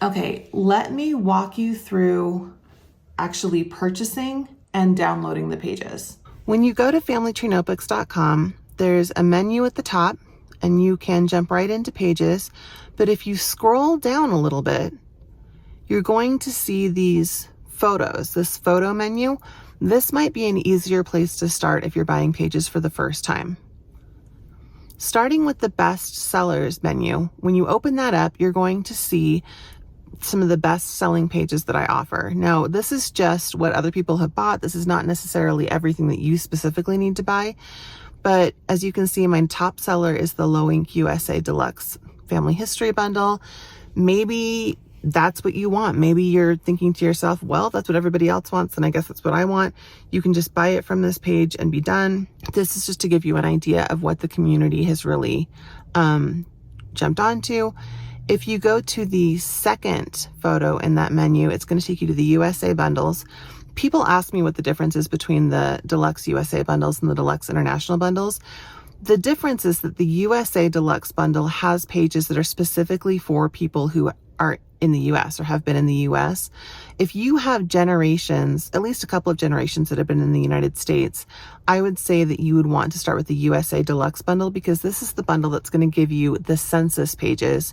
Okay, let me walk you through actually purchasing and downloading the pages. When you go to familytreenotebooks.com, there's a menu at the top and you can jump right into pages. But if you scroll down a little bit, you're going to see these photos, this photo menu. This might be an easier place to start if you're buying pages for the first time. Starting with the best sellers menu, when you open that up, you're going to see some of the best selling pages that I offer. Now, this is just what other people have bought. This is not necessarily everything that you specifically need to buy. But as you can see, my top seller is the Low Ink USA Deluxe Family History Bundle. Maybe that's what you want. Maybe you're thinking to yourself, well, that's what everybody else wants, and I guess that's what I want. You can just buy it from this page and be done. This is just to give you an idea of what the community has really jumped onto. If you go to the second photo in that menu, it's going to take you to the USA bundles. People ask me what the difference is between the Deluxe USA bundles and the Deluxe International bundles. The difference is that the USA Deluxe bundle has pages that are specifically for people who are in the US or have been in the US. If you have generations, at least a couple of generations that have been in the United States, I would say that you would want to start with the USA Deluxe bundle, because this is the bundle that's going to give you the census pages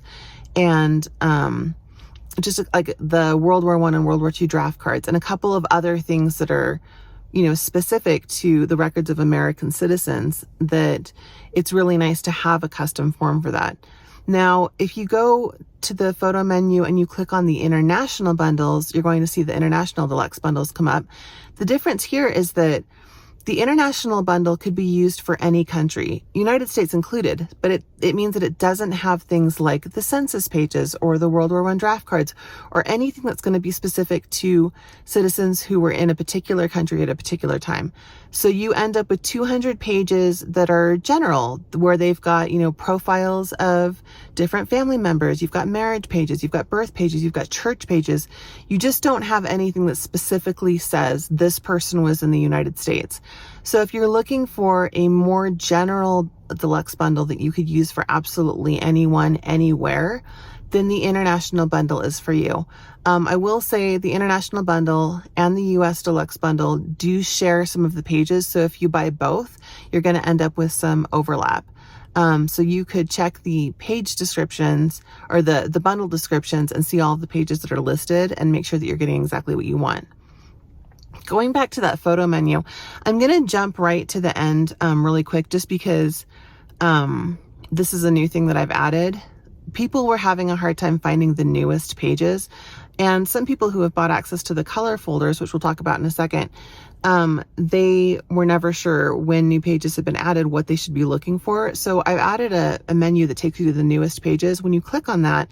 and just like the World War I and World War II draft cards and a couple of other things that are, specific to the records of American citizens, that it's really nice to have a custom form for that. Now, if you go to the photo menu and you click on the international bundles, you're going to see the international deluxe bundles come up. The difference here is that the international bundle could be used for any country, United States included, but it means that it doesn't have things like the census pages or the World War I draft cards or anything that's going to be specific to citizens who were in a particular country at a particular time. So you end up with 200 pages that are general, where they've got, profiles of different family members. You've got marriage pages, you've got birth pages, you've got church pages. You just don't have anything that specifically says this person was in the United States. So if you're looking for a more general deluxe bundle that you could use for absolutely anyone, anywhere, then the international bundle is for you. I will say the international bundle and the US deluxe bundle do share some of the pages. So if you buy both, you're going to end up with some overlap. So you could check the page descriptions or the bundle descriptions and see all of the pages that are listed and make sure that you're getting exactly what you want. Going back to that photo menu, I'm going to jump right to the end really quick, just because this is a new thing that I've added. People were having a hard time finding the newest pages, and some people who have bought access to the color folders, which we'll talk about in a second, they were never sure when new pages have been added, what they should be looking for. So I've added a menu that takes you to the newest pages. When you click on that,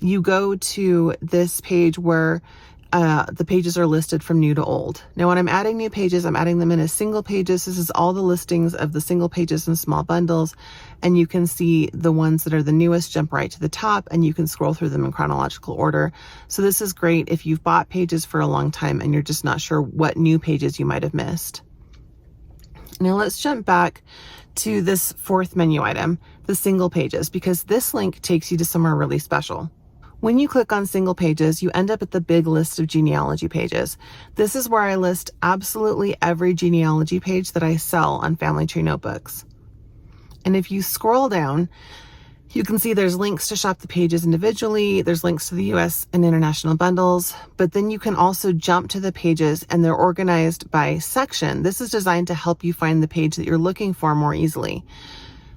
you go to this page where the pages are listed from new to old. Now, when I'm adding new pages, I'm adding them in as single pages. This is all the listings of the single pages and small bundles. And you can see the ones that are the newest jump right to the top, and you can scroll through them in chronological order. So this is great if you've bought pages for a long time and you're just not sure what new pages you might have missed. Now let's jump back to this fourth menu item, the single pages, because this link takes you to somewhere really special. When you click on single pages, you end up at the big list of genealogy pages. This is where I list absolutely every genealogy page that I sell on Family Tree Notebooks. And if you scroll down, you can see there's links to shop the pages individually. There's links to the US and international bundles, but then you can also jump to the pages and they're organized by section. This is designed to help you find the page that you're looking for more easily.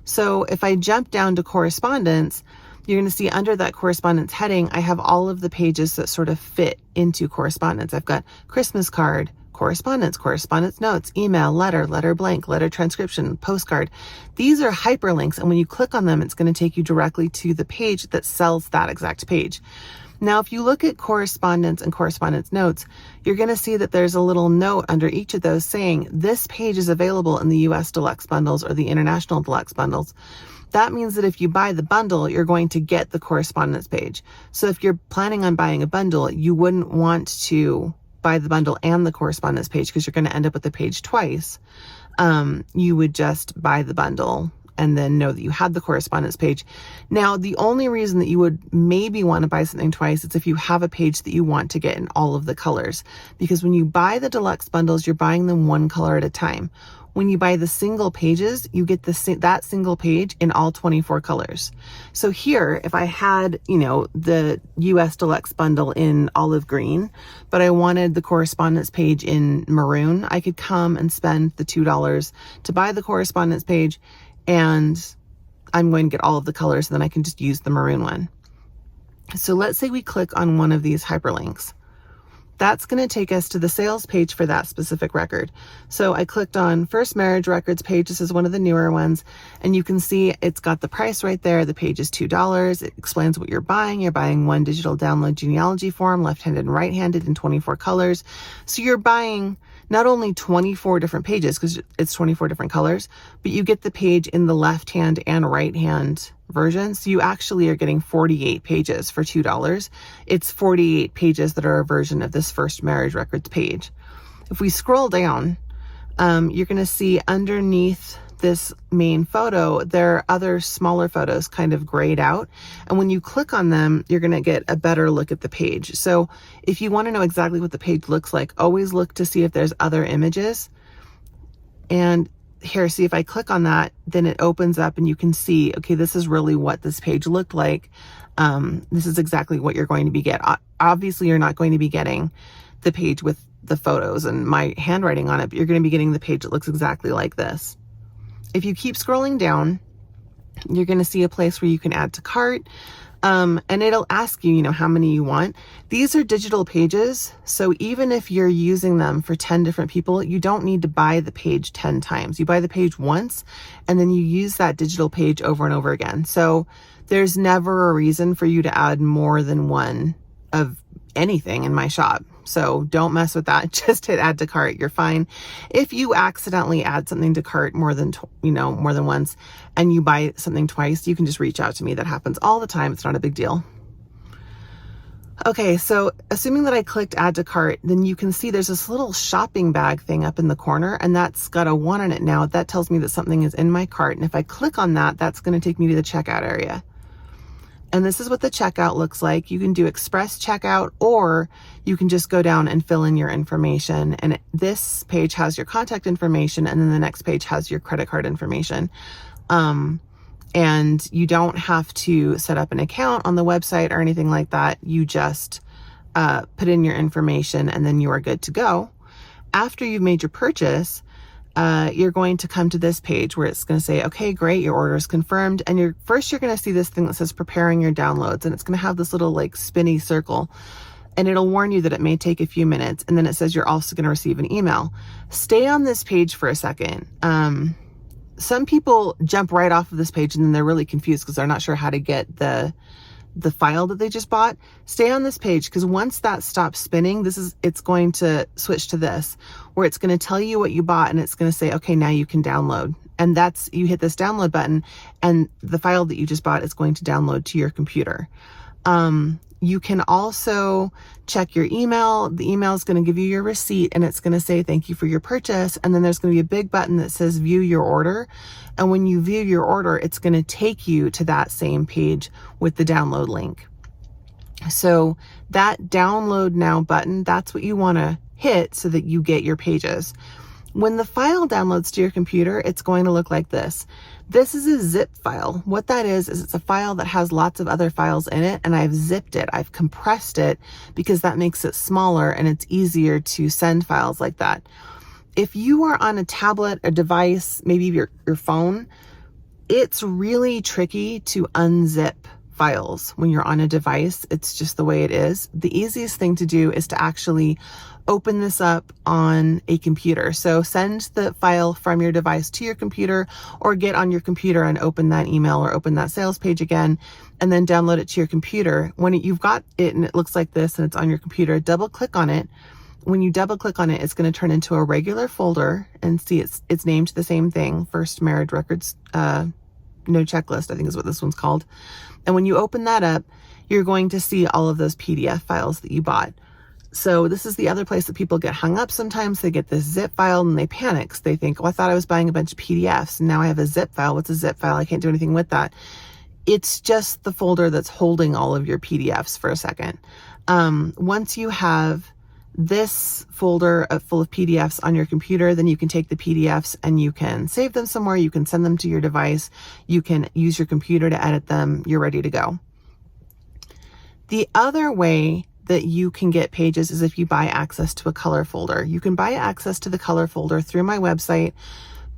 So if I jump down to correspondence, you're going to see under that correspondence heading, I have all of the pages that sort of fit into correspondence. I've got Christmas card, correspondence, correspondence notes, email, letter, letter blank, letter transcription, postcard. These are hyperlinks, and when you click on them, it's going to take you directly to the page that sells that exact page. Now, if you look at correspondence and correspondence notes, you're going to see that there's a little note under each of those saying this page is available in the US Deluxe bundles or the International Deluxe bundles. That means that if you buy the bundle, you're going to get the correspondence page. So if you're planning on buying a bundle, you wouldn't want to buy the bundle and the correspondence page because you're going to end up with the page twice. You would just buy the bundle and then know that you had the correspondence page. Now, the only reason that you would maybe want to buy something twice is if you have a page that you want to get in all of the colors, because when you buy the deluxe bundles, you're buying them one color at a time. When you buy the single pages, you get that single page in all 24 colors. So here, if I had, the US Deluxe bundle in olive green, but I wanted the correspondence page in maroon, I could come and spend the $2 to buy the correspondence page, and I'm going to get all of the colors, and then I can just use the maroon one. So let's say we click on one of these hyperlinks. That's going to take us to the sales page for that specific record. So I clicked on First Marriage Records page. This is one of the newer ones. And you can see it's got the price right there. The page is $2. It explains what you're buying. You're buying one digital download genealogy form, left-handed and right-handed in 24 colors. So you're buying not only 24 different pages, because it's 24 different colors, but you get the page in the left-hand and right-hand version. So you actually are getting 48 pages for $2. It's 48 pages that are a version of this First Marriage Records page. If we scroll down, you're going to see underneath this main photo, there are other smaller photos kind of grayed out. And when you click on them, you're going to get a better look at the page. So if you want to know exactly what the page looks like, always look to see if there's other images. And here, see, if I click on that, then it opens up and you can see, okay, this is really what this page looked like. This is exactly what you're going to be getting. Obviously, you're not going to be getting the page with the photos and my handwriting on it, but you're going to be getting the page that looks exactly like this. If you keep scrolling down, you're going to see a place where you can add to cart. And it'll ask you, how many you want. These are digital pages. So even if you're using them for 10 different people, you don't need to buy the page 10 times. You buy the page once, and then you use that digital page over and over again. So there's never a reason for you to add more than one of anything in my shop. So don't mess with that. Just hit add to cart. You're fine. If you accidentally add something to cart more than once and you buy something twice, you can just reach out to me. That happens all the time. It's not a big deal. Okay, so assuming that I clicked add to cart, then you can see there's this little shopping bag thing up in the corner, and that's got a 1 on it now. That tells me that something is in my cart. And if I click on that, that's going to take me to the checkout area. And this is what the checkout looks like. You can do express checkout, or you can just go down and fill in your information. And this page has your contact information, and then the next page has your credit card information. And you don't have to set up an account on the website or anything like that. You just put in your information, and then you are good to go. After you've made your purchase, you're going to come to this page where it's going to say, okay, great, your order is confirmed. And you're going to see this thing that says preparing your downloads, and it's going to have this little spinny circle, and it'll warn you that it may take a few minutes. And then it says you're also going to receive an email. Stay on this page for a second. Some people jump right off of this page, and then they're really confused because they're not sure how to get the file that they just bought. Stay on this page, because once that stops spinning, it's going to switch to this, where it's going to tell you what you bought, and it's going to say, okay, now you can download. And you hit this download button, and the file that you just bought is going to download to your computer. You can also check your email. The email is going to give you your receipt, and it's going to say thank you for your purchase. And then there's going to be a big button that says view your order. And when you view your order, it's going to take you to that same page with the download link. So that download now button, that's what you want to hit so that you get your pages. When the file downloads to your computer, it's going to look like this. This is a zip file. What that is it's a file that has lots of other files in it, and I've zipped it. I've compressed it because that makes it smaller and it's easier to send files like that. If you are on a tablet, a device, maybe your phone, it's really tricky to unzip files when you're on a device. It's just the way it is. The easiest thing to do is to actually open this up on a computer. So send the file from your device to your computer, or get on your computer and open that email or open that sales page again, and then download it to your computer. When you've got it and it looks like this and it's on your computer, double click on it. When you double click on it, it's going to turn into a regular folder, and see it's named the same thing, First Marriage Records, no checklist, I think is what this one's called. And when you open that up, you're going to see all of those PDF files that you bought. So this is the other place that people get hung up sometimes. They get this zip file and they panic 'cause they think, oh, I thought I was buying a bunch of PDFs and now I have a zip file. What's a zip file? I can't do anything with that. It's just the folder that's holding all of your PDFs for a second. Once you have this folder full of PDFs on your computer, then you can take the PDFs and you can save them somewhere. You can send them to your device. You can use your computer to edit them. You're ready to go. The other way that you can get pages is if you buy access to a color folder. You can buy access to the color folder through my website,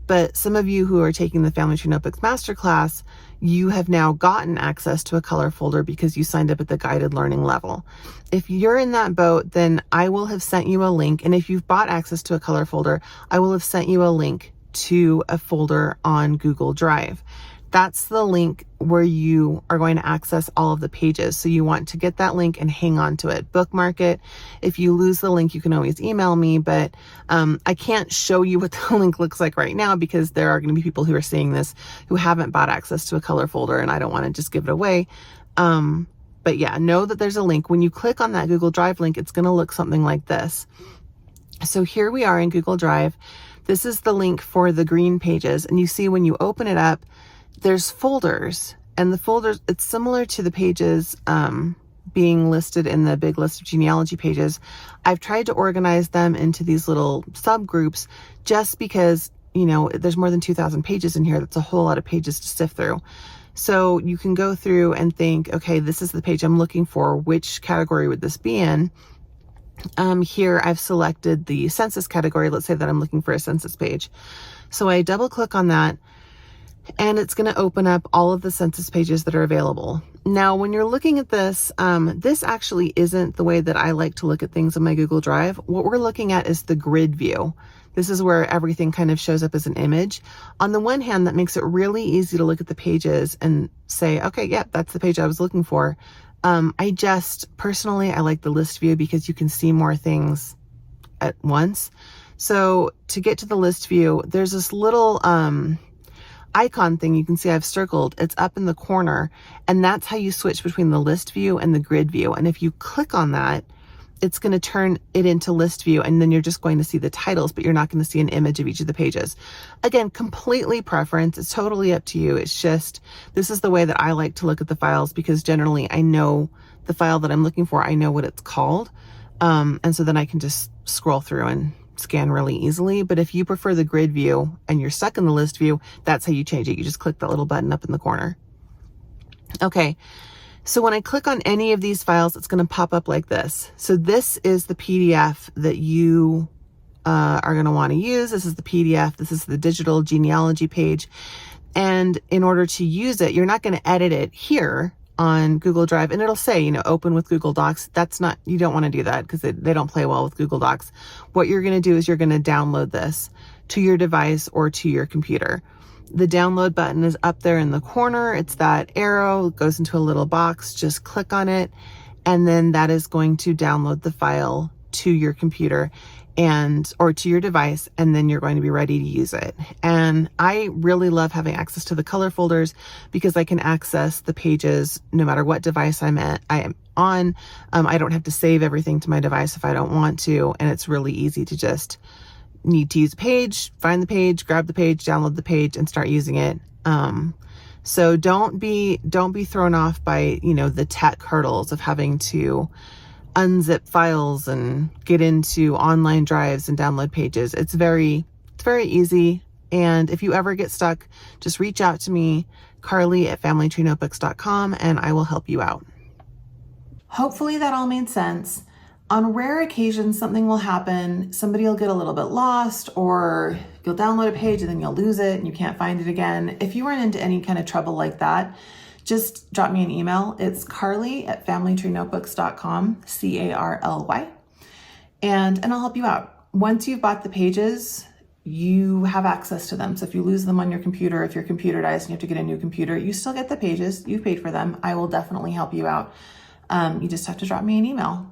but some of you who are taking the Family Tree Notebooks Masterclass, you have now gotten access to a color folder because you signed up at the guided learning level. If you're in that boat, then I will have sent you a link. And if you've bought access to a color folder, I will have sent you a link to a folder on Google Drive. That's the link where you are going to access all of the pages. So you want to get that link and hang on to it, bookmark it. If you lose the link, you can always email me, but I can't show you what the link looks like right now because there are going to be people who are seeing this who haven't bought access to a color folder and I don't want to just give it away. But yeah, know that there's a link. When you click on that Google Drive link, it's going to look something like this. So here we are in Google Drive. This is the link for the green pages. And you see when you open it up, there's folders, and the folders, it's similar to the pages being listed in the big list of genealogy pages. I've tried to organize them into these little subgroups just because, you know, there's more than 2,000 pages in here. That's a whole lot of pages to sift through. So you can go through and think, okay, this is the page I'm looking for. Which category would this be in? Here I've selected the census category. Let's say that I'm looking for a census page. So I double click on that, and it's going to open up all of the census pages that are available. Now, when you're looking at this, this actually isn't the way that I like to look at things in my Google Drive. What we're looking at is the grid view. This is where everything kind of shows up as an image. On the one hand, that makes it really easy to look at the pages and say, okay, yeah, that's the page I was looking for. Personally, I like the list view because you can see more things at once. So to get to the list view, there's this little, icon thing you can see I've circled. It's up in the corner, and that's how you switch between the list view and the grid view. And if you click on that, it's going to turn it into list view, and then you're just going to see the titles, but you're not going to see an image of each of the pages. Again, completely preference. It's totally up to you. It's just, this is the way that I like to look at the files because generally I know the file that I'm looking for. I know what it's called. And so then I can just scroll through and scan really easily. But if you prefer the grid view and you're stuck in the list view, that's how you change it. You just click that little button up in the corner. Okay. So when I click on any of these files, it's going to pop up like this. So this is the PDF that you are going to want to use. This is the PDF. This is the digital genealogy page. And in order to use it, you're not going to edit it here on Google Drive, and it'll say, you know, open with Google Docs. That's not, you don't want to do that because they don't play well with Google Docs. What you're going to do is you're going to download this to your device or to your computer. The download button is up there in the corner. It's that arrow, it goes into a little box. Just click on it, and then that is going to download the file to your computer or to your device, and then you're going to be ready to use it. And I really love having access to the color folders because I can access the pages no matter what device I am on. I don't have to save everything to my device if I don't want to, and it's really easy to just need to use a page, find the page, grab the page, download the page, and start using it. So don't be thrown off by, you know, the tech hurdles of having to unzip files and get into online drives and download pages. It's very easy. And if you ever get stuck, just reach out to me, Carly@FamilyTreeNotebooks.com, and I will help you out. Hopefully that all made sense. On rare occasions, something will happen. Somebody will get a little bit lost, or you'll download a page and then you'll lose it and you can't find it again. If you run into any kind of trouble like that, just drop me an email. It's Carly@FamilyTreeNotebooks.com, CARLY, and I'll help you out. Once you've bought the pages, you have access to them. So if you lose them on your computer, if your computer dies and you have to get a new computer, you still get the pages. You've paid for them. I will definitely help you out. You just have to drop me an email.